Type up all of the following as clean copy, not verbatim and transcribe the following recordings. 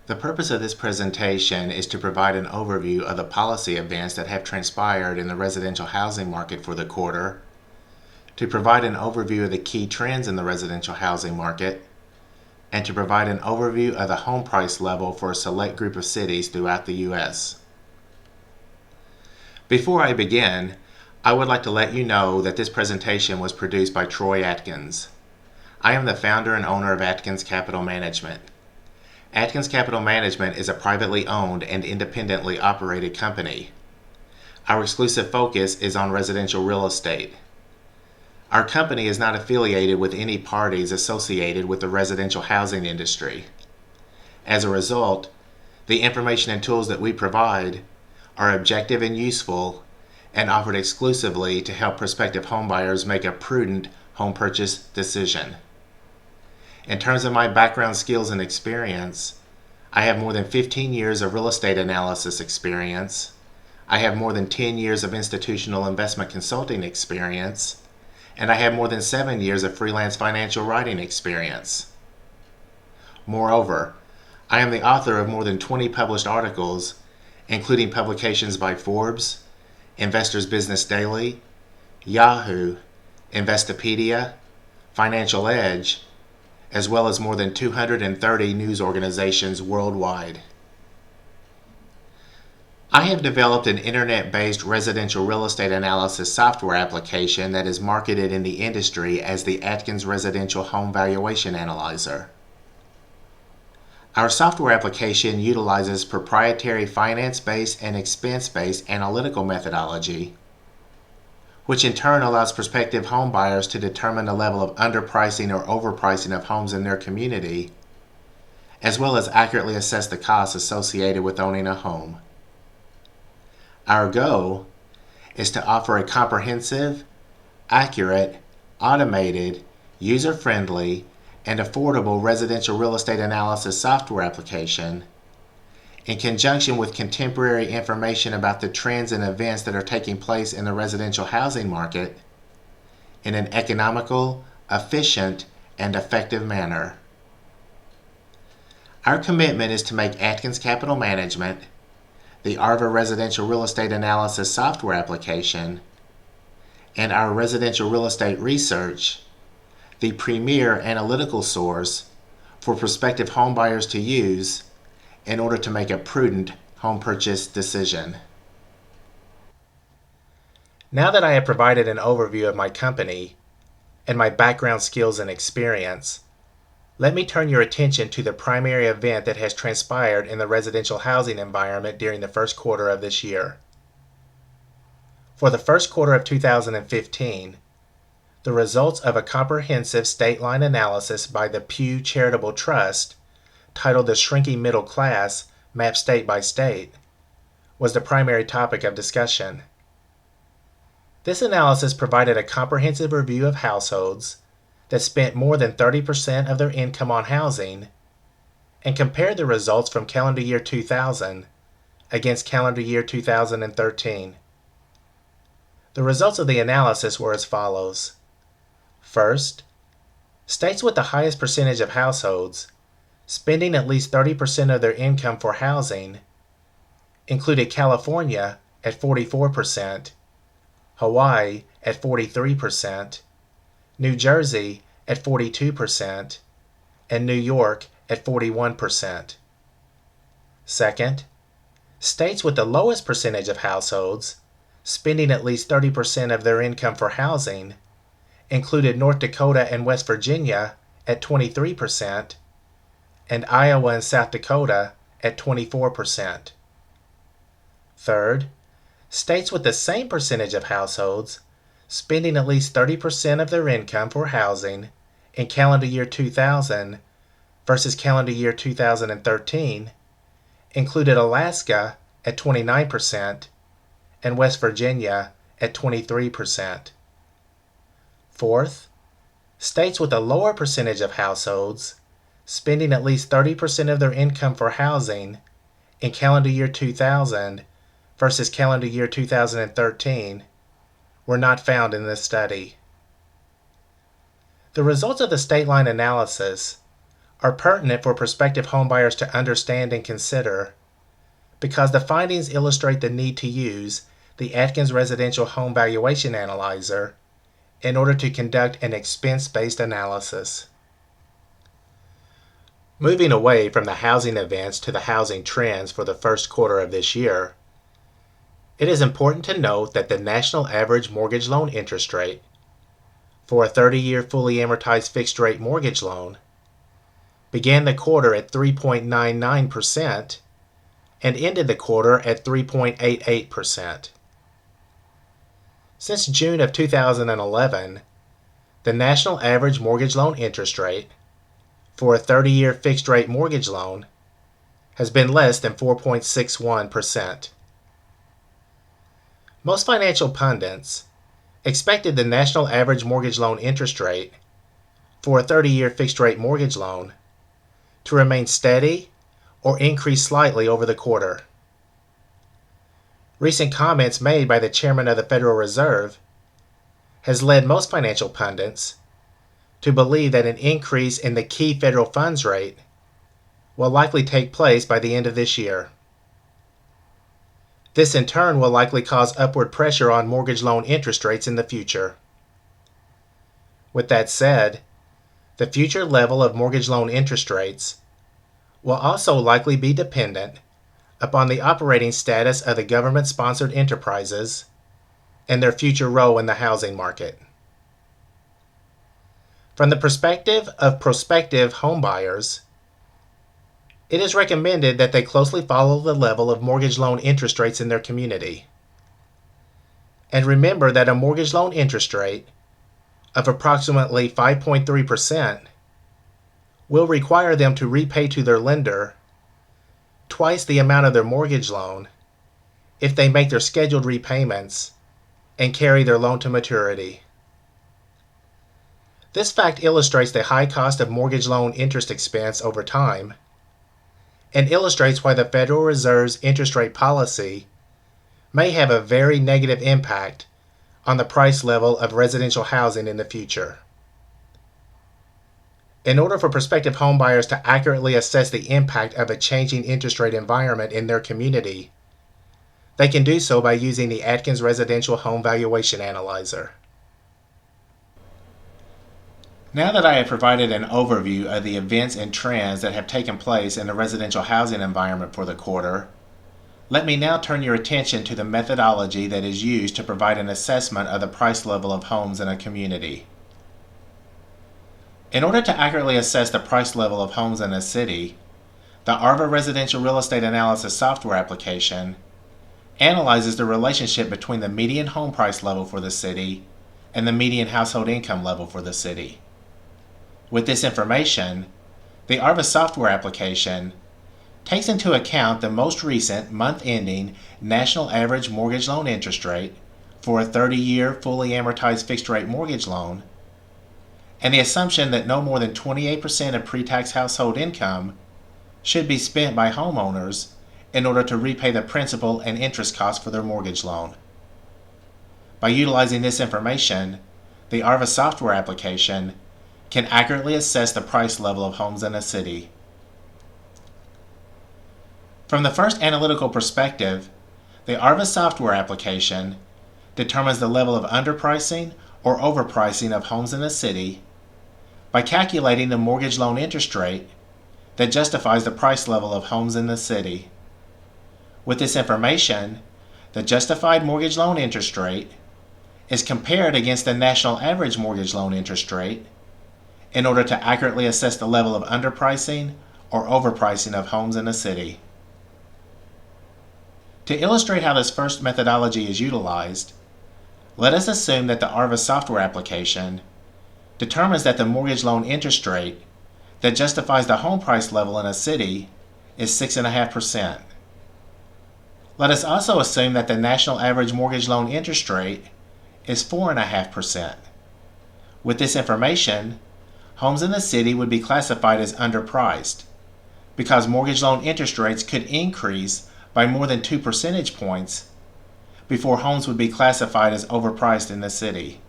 The purpose of this presentation is to provide an overview of the policy events that have transpired in the residential housing market for the quarter, to provide an overview of the key trends in the residential housing market, and to provide an overview of the home price level for a select group of cities throughout the U.S. Before I begin, I would like to let you know that this presentation was produced by Troy Atkins. I am the founder and owner of Atkins Capital Management. Atkins Capital Management is a privately owned and independently operated company. Our exclusive focus is on residential real estate. Our company is not affiliated with any parties associated with the residential housing industry. As a result, the information and tools that we provide are objective and useful and offered exclusively to help prospective homebuyers make a prudent home purchase decision. In terms of my background, skills, and experience, I have more than 15 years of real estate analysis experience. I have more than 10 years of institutional investment consulting experience, and I have more than 7 years of freelance financial writing experience. Moreover, I am the author of more than 20 published articles, including publications by Forbes, Investor's Business Daily, Yahoo, Investopedia, Financial Edge, as well as more than 230 news organizations worldwide. I have developed an internet-based residential real estate analysis software application that is marketed in the industry as the Atkins Residential Home Valuation Analyzer. Our software application utilizes proprietary finance-based and expense-based analytical methodology, which in turn allows prospective home buyers to determine the level of underpricing or overpricing of homes in their community, as well as accurately assess the costs associated with owning a home. Our goal is to offer a comprehensive, accurate, automated, user-friendly, and affordable residential real estate analysis software application in conjunction with contemporary information about the trends and events that are taking place in the residential housing market in an economical, efficient, and effective manner. Our commitment is to make Atkins Capital Management, the ARVA Residential Real Estate Analysis software application, and our residential real estate research the premier analytical source for prospective homebuyers to use in order to make a prudent home purchase decision. Now that I have provided an overview of my company and my background, skills, and experience, let me turn your attention to the primary event that has transpired in the residential housing environment during the first quarter of this year. For the first quarter of 2015, the results of a comprehensive Stateline analysis by the Pew Charitable Trust, titled The Shrinking Middle Class, Mapped State by State, was the primary topic of discussion. This analysis provided a comprehensive review of households that spent more than 30% of their income on housing and compared the results from calendar year 2000 against calendar year 2013. The results of the analysis were as follows. First, states with the highest percentage of households spending at least 30% of their income for housing included California at 44%, Hawaii at 43%, New Jersey at 42%, and New York at 41%. Second, states with the lowest percentage of households spending at least 30% of their income for housing included North Dakota and West Virginia at 23%, and Iowa and South Dakota at 24%. Third, states with the same percentage of households spending at least 30% of their income for housing in calendar year 2000 versus calendar year 2013 included Alaska at 29% and West Virginia at 23%. Fourth, states with a lower percentage of households spending at least 30% of their income for housing in calendar year 2000 versus calendar year 2013 were not found in this study. The results of the Stateline analysis are pertinent for prospective homebuyers to understand and consider because the findings illustrate the need to use the Atkins Residential Home Valuation Analyzer in order to conduct an expense-based analysis. Moving away from the housing events to the housing trends for the first quarter of this year, it is important to note that the national average mortgage loan interest rate for a 30-year fully amortized fixed-rate mortgage loan began the quarter at 3.99% and ended the quarter at 3.88%. Since June of 2011, the national average mortgage loan interest rate for a 30-year fixed-rate mortgage loan has been less than 4.61%. Most financial pundits expected the national average mortgage loan interest rate for a 30-year fixed-rate mortgage loan to remain steady or increase slightly over the quarter. Recent comments made by the chairman of the Federal Reserve has led most financial pundits to believe that an increase in the key federal funds rate will likely take place by the end of this year. This in turn will likely cause upward pressure on mortgage loan interest rates in the future. With that said, the future level of mortgage loan interest rates will also likely be dependent upon the operating status of the government-sponsored enterprises and their future role in the housing market. From the perspective of prospective homebuyers, it is recommended that they closely follow the level of mortgage loan interest rates in their community. And remember that a mortgage loan interest rate of approximately 5.3% will require them to repay to their lender twice the amount of their mortgage loan if they make their scheduled repayments and carry their loan to maturity. This fact illustrates the high cost of mortgage loan interest expense over time and illustrates why the Federal Reserve's interest rate policy may have a very negative impact on the price level of residential housing in the future. In order for prospective homebuyers to accurately assess the impact of a changing interest rate environment in their community, they can do so by using the Atkins Residential Home Valuation Analyzer. Now that I have provided an overview of the events and trends that have taken place in the residential housing environment for the quarter, let me now turn your attention to the methodology that is used to provide an assessment of the price level of homes in a community. In order to accurately assess the price level of homes in a city, the ARVA Residential Real Estate Analysis software application analyzes the relationship between the median home price level for the city and the median household income level for the city. With this information, the ARVA software application takes into account the most recent month-ending national average mortgage loan interest rate for a 30-year fully amortized fixed-rate mortgage loan and the assumption that no more than 28% of pre-tax household income should be spent by homeowners in order to repay the principal and interest costs for their mortgage loan. By utilizing this information, the ARVA software application can accurately assess the price level of homes in a city. From the first analytical perspective, the ARVA software application determines the level of underpricing or overpricing of homes in a city by calculating the mortgage loan interest rate that justifies the price level of homes in the city. With this information, the justified mortgage loan interest rate is compared against the national average mortgage loan interest rate in order to accurately assess the level of underpricing or overpricing of homes in a city. To illustrate how this first methodology is utilized, let us assume that the ARVA software application determines that the mortgage loan interest rate that justifies the home price level in a city is 6.5%. Let us also assume that the national average mortgage loan interest rate is 4.5%. With this information, homes in the city would be classified as underpriced because mortgage loan interest rates could increase by more than 2 percentage points before homes would be classified as overpriced in the city.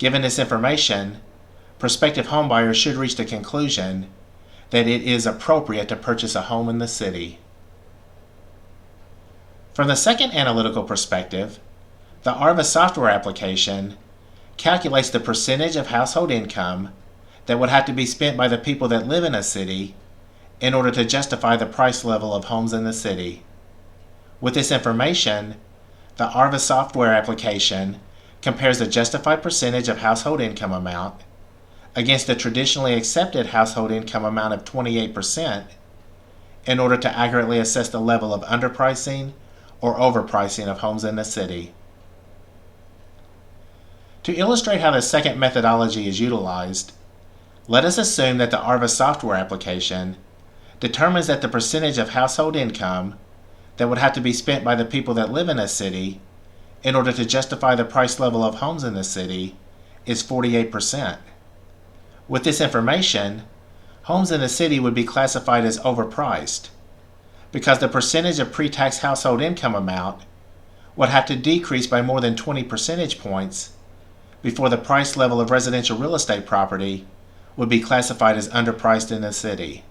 Given this information, prospective homebuyers should reach the conclusion that it is appropriate to purchase a home in the city. From the second analytical perspective, the ARVA software application calculates the percentage of household income that would have to be spent by the people that live in a city in order to justify the price level of homes in the city. With this information, the ARVA software application compares the justified percentage of household income amount against the traditionally accepted household income amount of 28% in order to accurately assess the level of underpricing or overpricing of homes in the city. To illustrate how the second methodology is utilized, let us assume that the ARVA software application determines that the percentage of household income that would have to be spent by the people that live in a city in order to justify the price level of homes in the city is 48%. With this information, homes in the city would be classified as overpriced because the percentage of pre-tax household income amount would have to decrease by more than 20 percentage points before the price level of residential real estate property would be classified as underpriced in the city.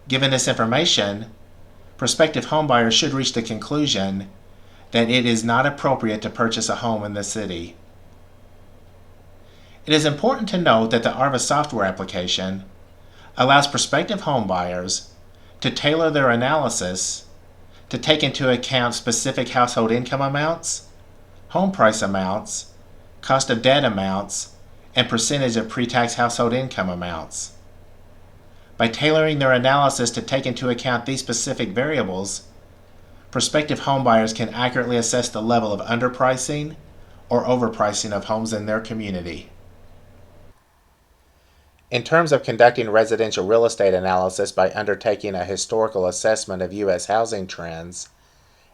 Given this information, prospective homebuyers should reach the conclusion that it is not appropriate to purchase a home in the city. It is important to note that the ARVA software application allows prospective homebuyers to tailor their analysis to take into account specific household income amounts, home price amounts, cost of debt amounts, and percentage of pre-tax household income amounts. By tailoring their analysis to take into account these specific variables, prospective homebuyers can accurately assess the level of underpricing or overpricing of homes in their community. In terms of conducting residential real estate analysis by undertaking a historical assessment of U.S. housing trends,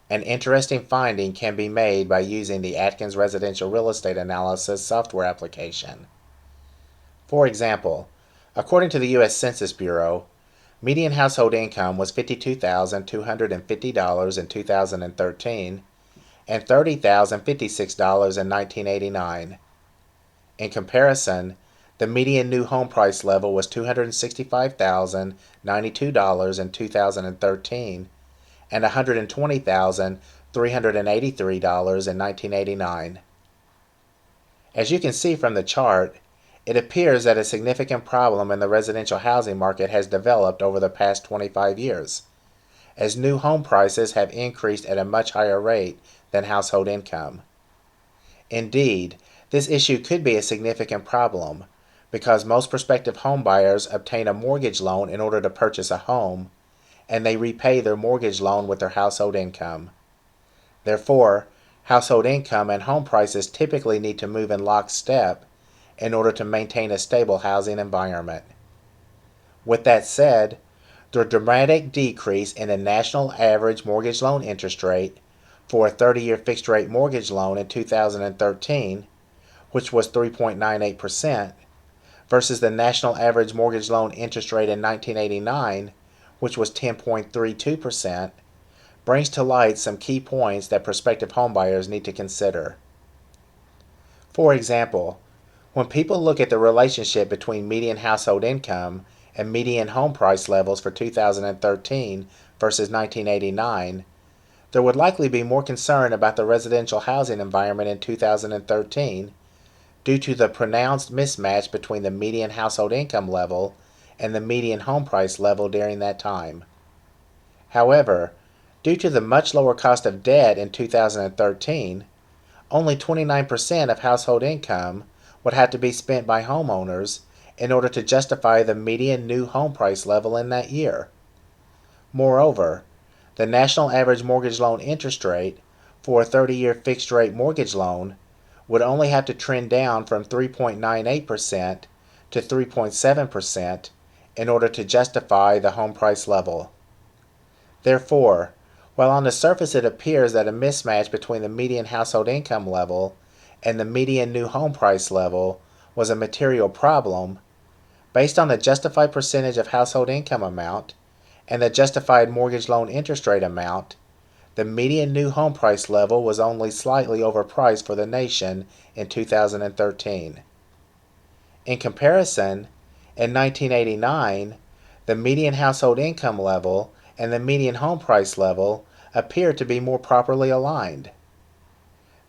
an interesting finding can be made by using the Atkins Residential Real Estate Analysis software application. For example, according to the U.S. Census Bureau, median household income was $52,250 in 2013 and $30,056 in 1989. In comparison, the median new home price level was $265,092 in 2013 and $120,383 in 1989. As you can see from the chart, it appears that a significant problem in the residential housing market has developed over the past 25 years, as new home prices have increased at a much higher rate than household income. Indeed, this issue could be a significant problem because most prospective home buyers obtain a mortgage loan in order to purchase a home, and they repay their mortgage loan with their household income. Therefore, household income and home prices typically need to move in lockstep in order to maintain a stable housing environment. With that said, the dramatic decrease in the national average mortgage loan interest rate for a 30-year fixed-rate mortgage loan in 2013, which was 3.98%, versus the national average mortgage loan interest rate in 1989, which was 10.32%, brings to light some key points that prospective homebuyers need to consider. For example, when people look at the relationship between median household income and median home price levels for 2013 versus 1989, there would likely be more concern about the residential housing environment in 2013 due to the pronounced mismatch between the median household income level and the median home price level during that time. However, due to the much lower cost of debt in 2013, only 29% of household income would have to be spent by homeowners in order to justify the median new home price level in that year. Moreover, the national average mortgage loan interest rate for a 30-year fixed-rate mortgage loan would only have to trend down from 3.98% to 3.7% in order to justify the home price level. Therefore, while on the surface it appears that a mismatch between the median household income level and the median new home price level was a material problem, based on the justified percentage of household income amount and the justified mortgage loan interest rate amount, the median new home price level was only slightly overpriced for the nation in 2013. In comparison, in 1989, the median household income level and the median home price level appear to be more properly aligned.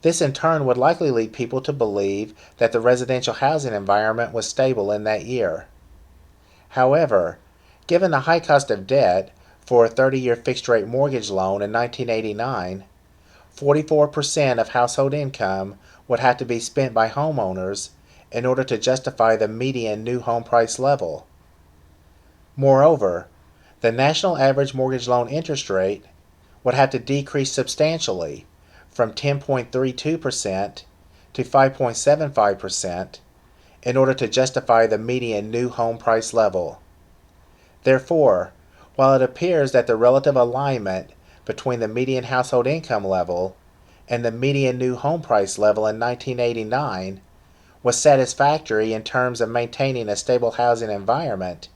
This in turn would likely lead people to believe that the residential housing environment was stable in that year. However, given the high cost of debt for a 30-year fixed-rate mortgage loan in 1989, 44% of household income would have to be spent by homeowners in order to justify the median new home price level. Moreover, the national average mortgage loan interest rate would have to decrease substantially from 10.32% to 5.75% in order to justify the median new home price level. Therefore, while it appears that the relative alignment between the median household income level and the median new home price level in 1989 was satisfactory in terms of maintaining a stable housing environment,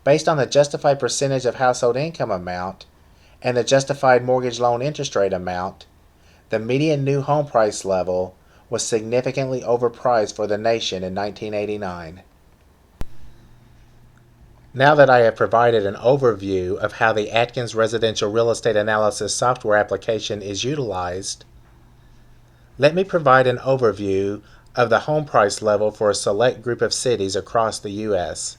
based on the justified percentage of household income amount and the justified mortgage loan interest rate amount, the median new home price level was significantly overpriced for the nation in 1989. Now that I have provided an overview of how the Atkins residential real estate analysis software application is utilized, let me provide an overview of the home price level for a select group of cities across the U.S.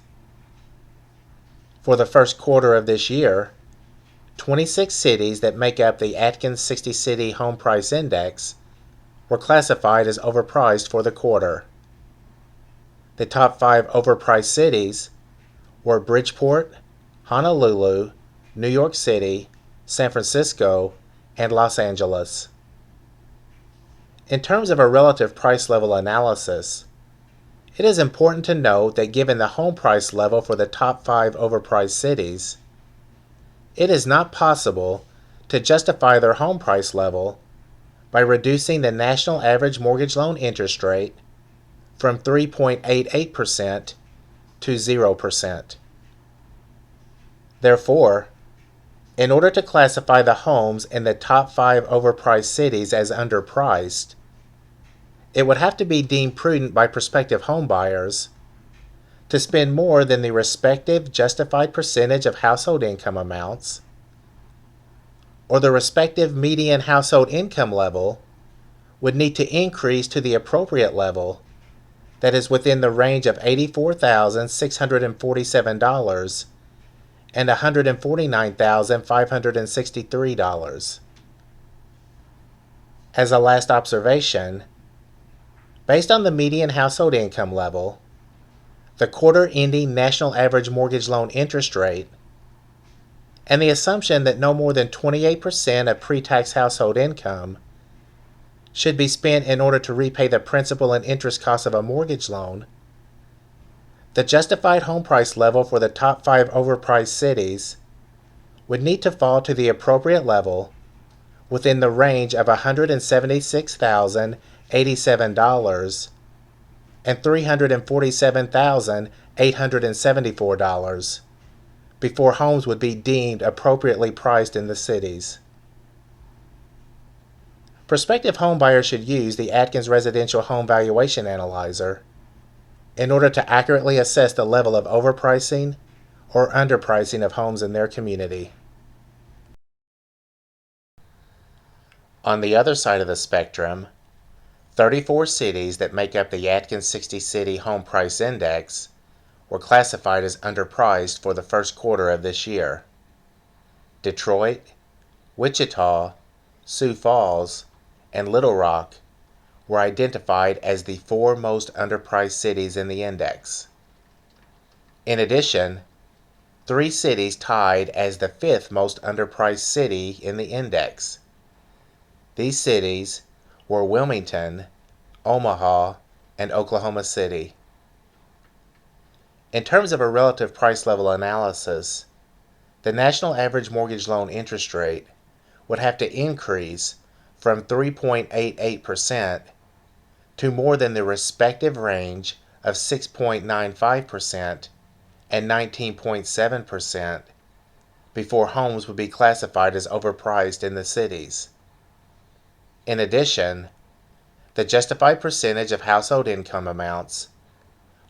For the first quarter of this year, 26 cities that make up the Atkins 60 City Home Price Index were classified as overpriced for the quarter. The top 5 overpriced cities were Bridgeport, Honolulu, New York City, San Francisco, and Los Angeles. In terms of a relative price level analysis, it is important to note that given the home price level for the top 5 overpriced cities, it is not possible to justify their home price level by reducing the national average mortgage loan interest rate from 3.88% to 0%. Therefore, in order to classify the homes in the top 5 overpriced cities as underpriced, it would have to be deemed prudent by prospective homebuyers to spend more than the respective justified percentage of household income amounts, or the respective median household income level would need to increase to the appropriate level that is within the range of $84,647 and $149,563. As a last observation, based on the median household income level, the quarter-ending national average mortgage loan interest rate, and the assumption that no more than 28% of pre-tax household income should be spent in order to repay the principal and interest costs of a mortgage loan, the justified home price level for the top 5 overpriced cities would need to fall to the appropriate level within the range of $176,087 and $347,874 before homes would be deemed appropriately priced in the cities. Prospective homebuyers should use the Adkins Residential Home Valuation Analyzer in order to accurately assess the level of overpricing or underpricing of homes in their community. On the other side of the spectrum, 34 cities that make up the Atkins 60 City Home Price Index were classified as underpriced for the first quarter of this year. Detroit, Wichita, Sioux Falls, and Little Rock were identified as the 4 most underpriced cities in the index. In addition, 3 cities tied as the 5th most underpriced city in the index. These cities were Wilmington, Omaha, and Oklahoma City. In terms of a relative price level analysis, the national average mortgage loan interest rate would have to increase from 3.88% to more than the respective range of 6.95% and 19.7% before homes would be classified as overpriced in the cities. In addition, the justified percentage of household income amounts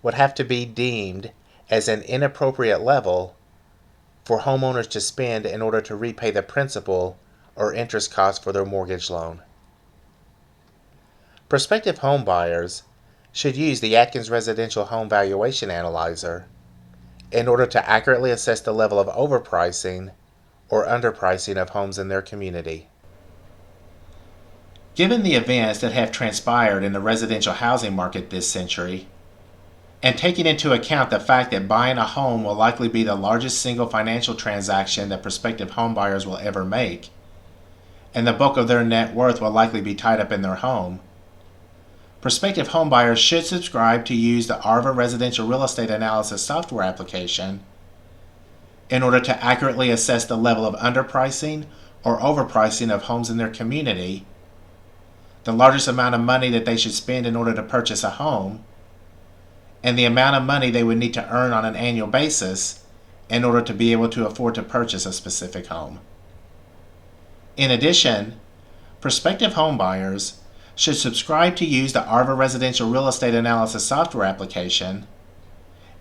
would have to be deemed as an inappropriate level for homeowners to spend in order to repay the principal or interest costs for their mortgage loan. Prospective home buyers should use the Atkins Residential Home Valuation Analyzer in order to accurately assess the level of overpricing or underpricing of homes in their community. Given the events that have transpired in the residential housing market this century, and taking into account the fact that buying a home will likely be the largest single financial transaction that prospective homebuyers will ever make, and the bulk of their net worth will likely be tied up in their home, prospective homebuyers should subscribe to use the ARVA Residential Real Estate Analysis software application in order to accurately assess the level of underpricing or overpricing of homes in their community, the largest amount of money that they should spend in order to purchase a home, and the amount of money they would need to earn on an annual basis in order to be able to afford to purchase a specific home. In addition, prospective homebuyers should subscribe to use the ARVA Residential Real Estate Analysis software application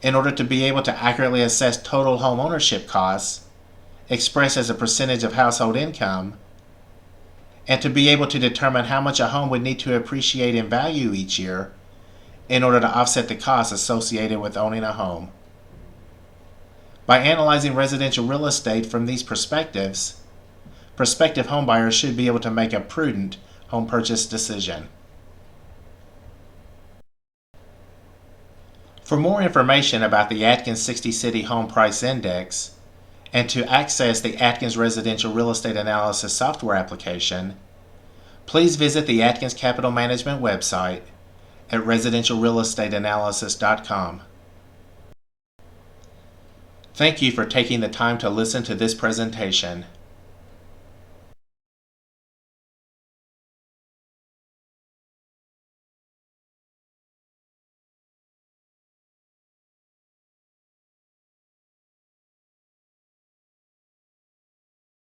in order to be able to accurately assess total home ownership costs expressed as a percentage of household income, and to be able to determine how much a home would need to appreciate in value each year in order to offset the costs associated with owning a home. By analyzing residential real estate from these perspectives, prospective homebuyers should be able to make a prudent home purchase decision. For more information about the Atkins 60 City Home Price Index and to access the Atkins Residential Real Estate Analysis software application, please visit the Atkins Capital Management website at residentialrealestateanalysis.com. Thank you for taking the time to listen to this presentation.